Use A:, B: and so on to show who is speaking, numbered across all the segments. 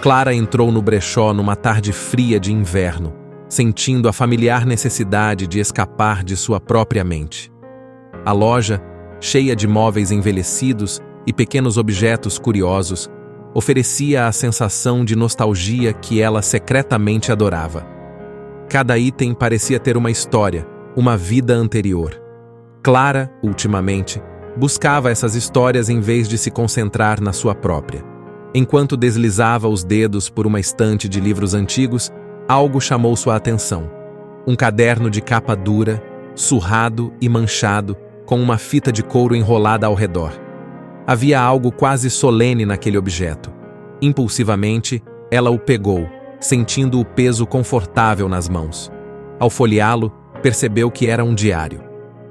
A: Clara entrou no brechó numa tarde fria de inverno, sentindo a familiar necessidade de escapar de sua própria mente. A loja, cheia de móveis envelhecidos e pequenos objetos curiosos, oferecia a sensação de nostalgia que ela secretamente adorava. Cada item parecia ter uma história, uma vida anterior. Clara, ultimamente, buscava essas histórias em vez de se concentrar na sua própria. Enquanto deslizava os dedos por uma estante de livros antigos, algo chamou sua atenção. Um caderno de capa dura, surrado e manchado, com uma fita de couro enrolada ao redor. Havia algo quase solene naquele objeto. Impulsivamente, ela o pegou, sentindo o peso confortável nas mãos. Ao folheá-lo, percebeu que era um diário.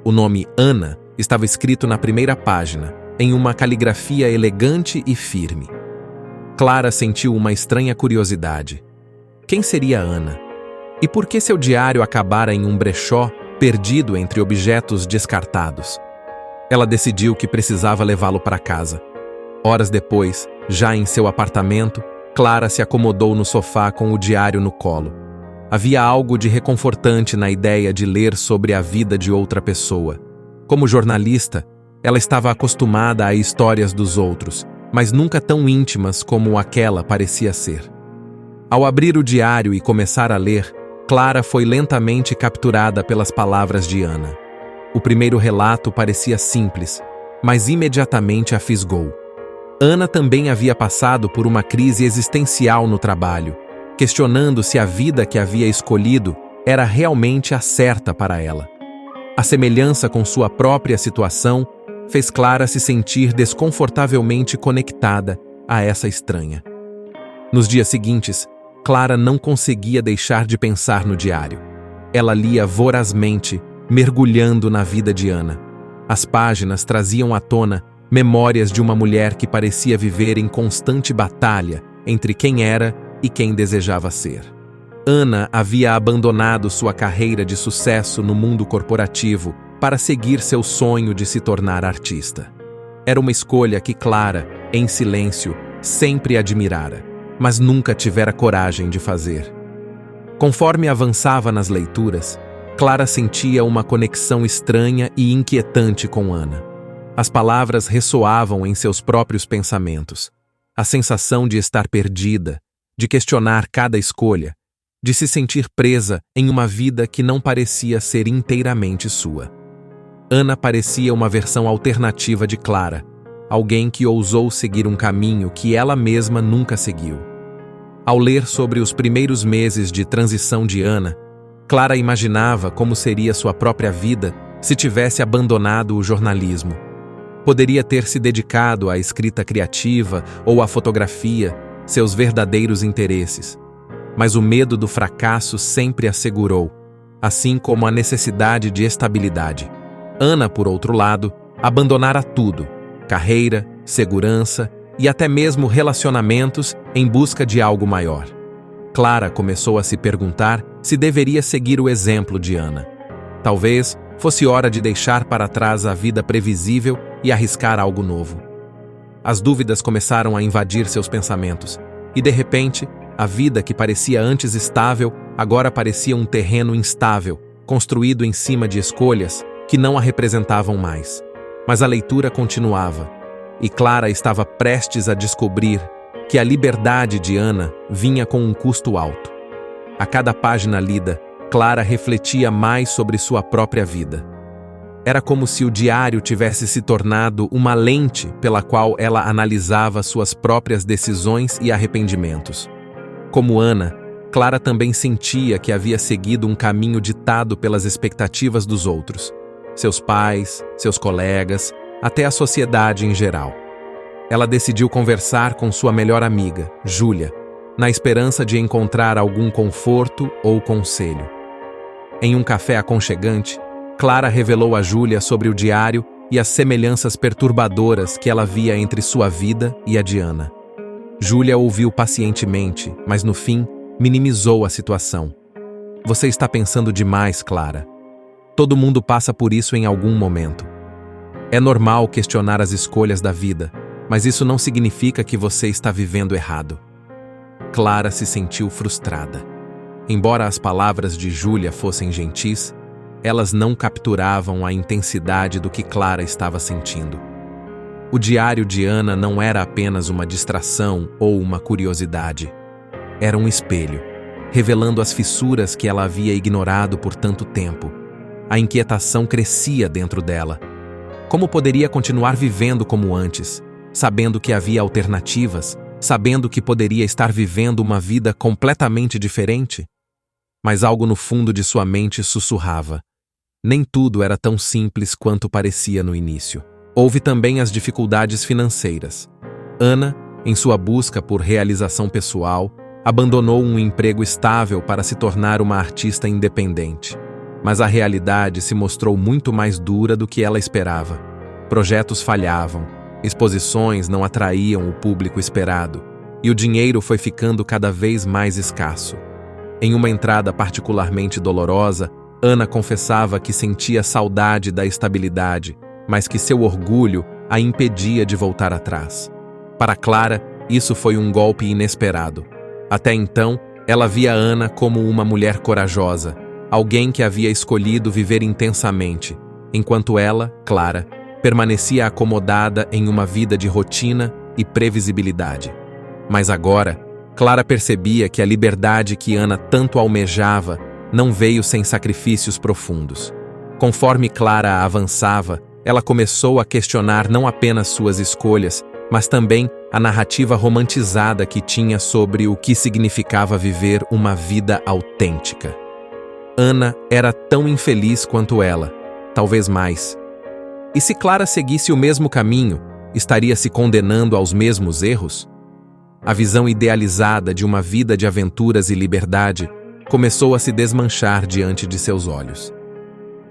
A: O nome Ana estava escrito na primeira página, em uma caligrafia elegante e firme. Clara sentiu uma estranha curiosidade. Quem seria Ana? E por que seu diário acabara em um brechó perdido entre objetos descartados? Ela decidiu que precisava levá-lo para casa. Horas depois, já em seu apartamento, Clara se acomodou no sofá com o diário no colo. Havia algo de reconfortante na ideia de ler sobre a vida de outra pessoa. Como jornalista, ela estava acostumada a histórias dos outros, mas nunca tão íntimas como aquela parecia ser. Ao abrir o diário e começar a ler, Clara foi lentamente capturada pelas palavras de Ana. O primeiro relato parecia simples, mas imediatamente a fisgou. Ana também havia passado por uma crise existencial no trabalho, questionando se a vida que havia escolhido era realmente a certa para ela. A semelhança com sua própria situação fez Clara se sentir desconfortavelmente conectada a essa estranha. Nos dias seguintes, Clara não conseguia deixar de pensar no diário. Ela lia vorazmente, mergulhando na vida de Ana. As páginas traziam à tona memórias de uma mulher que parecia viver em constante batalha entre quem era e quem desejava ser. Ana havia abandonado sua carreira de sucesso no mundo corporativo para seguir seu sonho de se tornar artista. Era uma escolha que Clara, em silêncio, sempre admirara, mas nunca tivera coragem de fazer. Conforme avançava nas leituras, Clara sentia uma conexão estranha e inquietante com Ana. As palavras ressoavam em seus próprios pensamentos. A sensação de estar perdida, de questionar cada escolha, de se sentir presa em uma vida que não parecia ser inteiramente sua. Ana parecia uma versão alternativa de Clara, alguém que ousou seguir um caminho que ela mesma nunca seguiu. Ao ler sobre os primeiros meses de transição de Ana, Clara imaginava como seria sua própria vida se tivesse abandonado o jornalismo. Poderia ter se dedicado à escrita criativa ou à fotografia, seus verdadeiros interesses. Mas o medo do fracasso sempre a segurou, assim como a necessidade de estabilidade. Ana, por outro lado, abandonara tudo: carreira, segurança e até mesmo relacionamentos em busca de algo maior. Clara começou a se perguntar se deveria seguir o exemplo de Ana. Talvez fosse hora de deixar para trás a vida previsível e arriscar algo novo. As dúvidas começaram a invadir seus pensamentos, e de repente, a vida que parecia antes estável, agora parecia um terreno instável, construído em cima de escolhas que não a representavam mais. Mas a leitura continuava, e Clara estava prestes a descobrir que a liberdade de Ana vinha com um custo alto. A cada página lida, Clara refletia mais sobre sua própria vida. Era como se o diário tivesse se tornado uma lente pela qual ela analisava suas próprias decisões e arrependimentos. Como Ana, Clara também sentia que havia seguido um caminho ditado pelas expectativas dos outros, seus pais, seus colegas, até a sociedade em geral. Ela decidiu conversar com sua melhor amiga, Júlia, na esperança de encontrar algum conforto ou conselho. Em um café aconchegante, Clara revelou a Júlia sobre o diário e as semelhanças perturbadoras que ela via entre sua vida e a de Ana. Júlia ouviu pacientemente, mas no fim, minimizou a situação. Você está pensando demais, Clara. Todo mundo passa por isso em algum momento. É normal questionar as escolhas da vida, mas isso não significa que você está vivendo errado. Clara se sentiu frustrada. Embora as palavras de Júlia fossem gentis, elas não capturavam a intensidade do que Clara estava sentindo. O diário de Ana não era apenas uma distração ou uma curiosidade. Era um espelho, revelando as fissuras que ela havia ignorado por tanto tempo. A inquietação crescia dentro dela. Como poderia continuar vivendo como antes, sabendo que havia alternativas, sabendo que poderia estar vivendo uma vida completamente diferente? Mas algo no fundo de sua mente sussurrava. Nem tudo era tão simples quanto parecia no início. Houve também as dificuldades financeiras. Ana, em sua busca por realização pessoal, abandonou um emprego estável para se tornar uma artista independente. Mas a realidade se mostrou muito mais dura do que ela esperava. Projetos falhavam, exposições não atraíam o público esperado, e o dinheiro foi ficando cada vez mais escasso. Em uma entrada particularmente dolorosa, Ana confessava que sentia saudade da estabilidade, mas que seu orgulho a impedia de voltar atrás. Para Clara, isso foi um golpe inesperado. Até então, ela via Ana como uma mulher corajosa, alguém que havia escolhido viver intensamente, enquanto ela, Clara, permanecia acomodada em uma vida de rotina e previsibilidade. Mas agora, Clara percebia que a liberdade que Ana tanto almejava não veio sem sacrifícios profundos. Conforme Clara avançava, ela começou a questionar não apenas suas escolhas, mas também a narrativa romantizada que tinha sobre o que significava viver uma vida autêntica. Ana era tão infeliz quanto ela, talvez mais. E se Clara seguisse o mesmo caminho, estaria se condenando aos mesmos erros? A visão idealizada de uma vida de aventuras e liberdade começou a se desmanchar diante de seus olhos.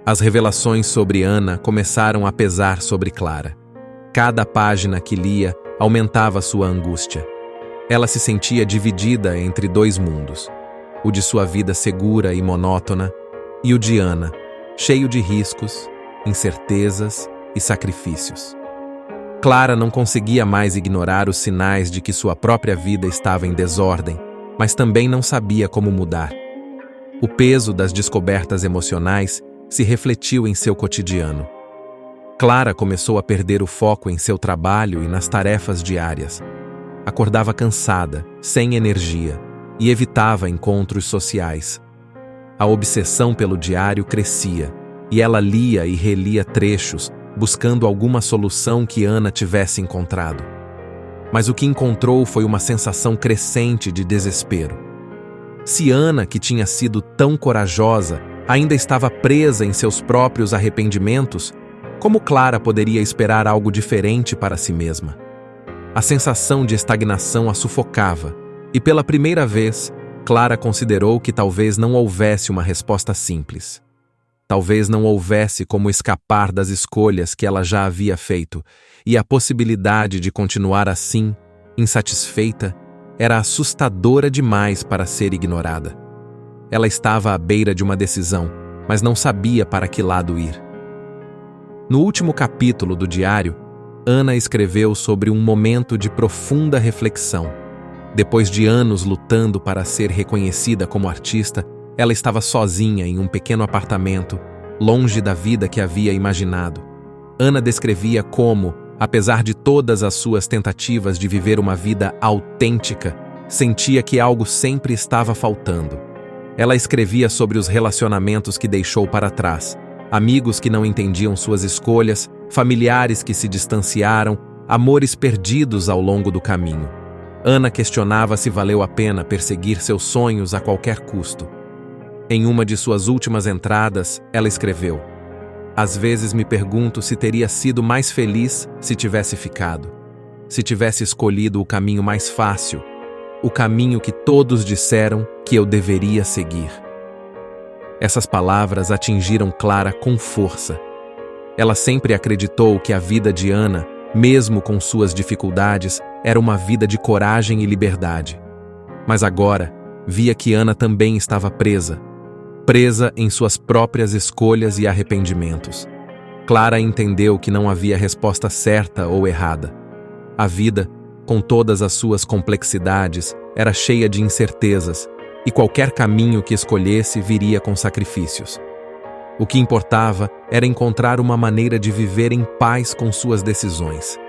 A: As revelações sobre Ana começaram a pesar sobre Clara. Cada página que lia aumentava sua angústia. Ela se sentia dividida entre dois mundos, o de sua vida segura e monótona, e o de Ana, cheio de riscos, incertezas e sacrifícios. Clara não conseguia mais ignorar os sinais de que sua própria vida estava em desordem, mas também não sabia como mudar. O peso das descobertas emocionais se refletiu em seu cotidiano. Clara começou a perder o foco em seu trabalho e nas tarefas diárias. Acordava cansada, sem energia, e evitava encontros sociais. A obsessão pelo diário crescia, e ela lia e relia trechos, buscando alguma solução que Ana tivesse encontrado. Mas o que encontrou foi uma sensação crescente de desespero. Se Ana, que tinha sido tão corajosa, ainda estava presa em seus próprios arrependimentos, como Clara poderia esperar algo diferente para si mesma? A sensação de estagnação a sufocava, e pela primeira vez, Clara considerou que talvez não houvesse uma resposta simples. Talvez não houvesse como escapar das escolhas que ela já havia feito, e a possibilidade de continuar assim, insatisfeita, era assustadora demais para ser ignorada. Ela estava à beira de uma decisão, mas não sabia para que lado ir. No último capítulo do diário, Ana escreveu sobre um momento de profunda reflexão. Depois de anos lutando para ser reconhecida como artista, ela estava sozinha em um pequeno apartamento, longe da vida que havia imaginado. Ana descrevia como, apesar de todas as suas tentativas de viver uma vida autêntica, sentia que algo sempre estava faltando. Ela escrevia sobre os relacionamentos que deixou para trás, amigos que não entendiam suas escolhas, familiares que se distanciaram, amores perdidos ao longo do caminho. Ana questionava se valeu a pena perseguir seus sonhos a qualquer custo. Em uma de suas últimas entradas, ela escreveu: "Às vezes me pergunto se teria sido mais feliz se tivesse ficado, se tivesse escolhido o caminho mais fácil, o caminho que todos disseram que eu deveria seguir." Essas palavras atingiram Clara com força. Ela sempre acreditou que a vida de Ana, mesmo com suas dificuldades, era uma vida de coragem e liberdade. Mas agora, via que Ana também estava presa em suas próprias escolhas e arrependimentos. Clara entendeu que não havia resposta certa ou errada. A vida com todas as suas complexidades, era cheia de incertezas, e qualquer caminho que escolhesse viria com sacrifícios. O que importava era encontrar uma maneira de viver em paz com suas decisões.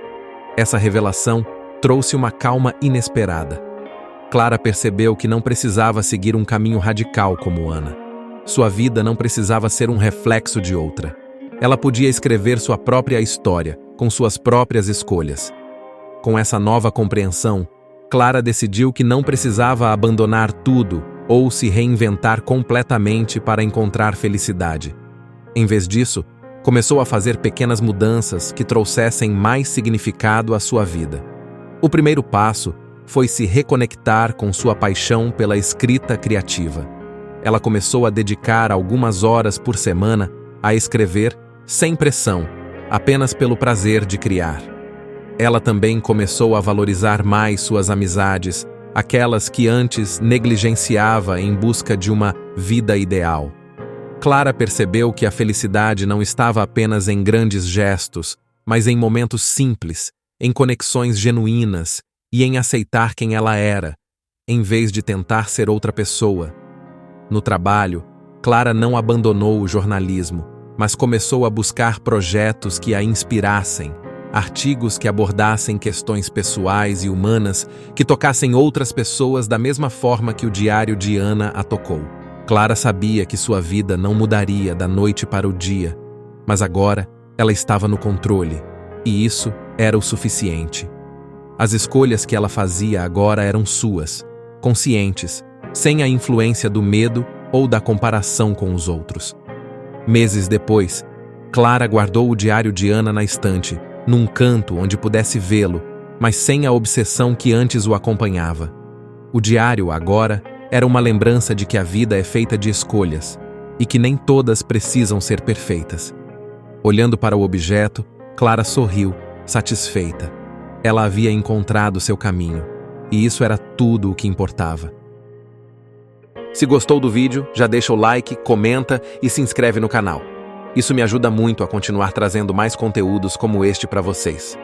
A: Essa revelação trouxe uma calma inesperada. Clara percebeu que não precisava seguir um caminho radical como Ana. Sua vida não precisava ser um reflexo de outra. Ela podia escrever sua própria história, com suas próprias escolhas. Com essa nova compreensão, Clara decidiu que não precisava abandonar tudo ou se reinventar completamente para encontrar felicidade. Em vez disso, começou a fazer pequenas mudanças que trouxessem mais significado à sua vida. O primeiro passo foi se reconectar com sua paixão pela escrita criativa. Ela começou a dedicar algumas horas por semana a escrever sem pressão, apenas pelo prazer de criar. Ela também começou a valorizar mais suas amizades, aquelas que antes negligenciava em busca de uma vida ideal. Clara percebeu que a felicidade não estava apenas em grandes gestos, mas em momentos simples, em conexões genuínas e em aceitar quem ela era, em vez de tentar ser outra pessoa. No trabalho, Clara não abandonou o jornalismo, mas começou a buscar projetos que a inspirassem, artigos que abordassem questões pessoais e humanas que tocassem outras pessoas da mesma forma que o diário de Ana a tocou. Clara sabia que sua vida não mudaria da noite para o dia, mas agora ela estava no controle, e isso era o suficiente. As escolhas que ela fazia agora eram suas, conscientes, sem a influência do medo ou da comparação com os outros. Meses depois, Clara guardou o diário de Ana na estante, num canto onde pudesse vê-lo, mas sem a obsessão que antes o acompanhava. O diário, agora, era uma lembrança de que a vida é feita de escolhas e que nem todas precisam ser perfeitas. Olhando para o objeto, Clara sorriu, satisfeita. Ela havia encontrado seu caminho, e isso era tudo o que importava. Se gostou do vídeo, já deixa o like, comenta e se inscreve no canal. Isso me ajuda muito a continuar trazendo mais conteúdos como este para vocês.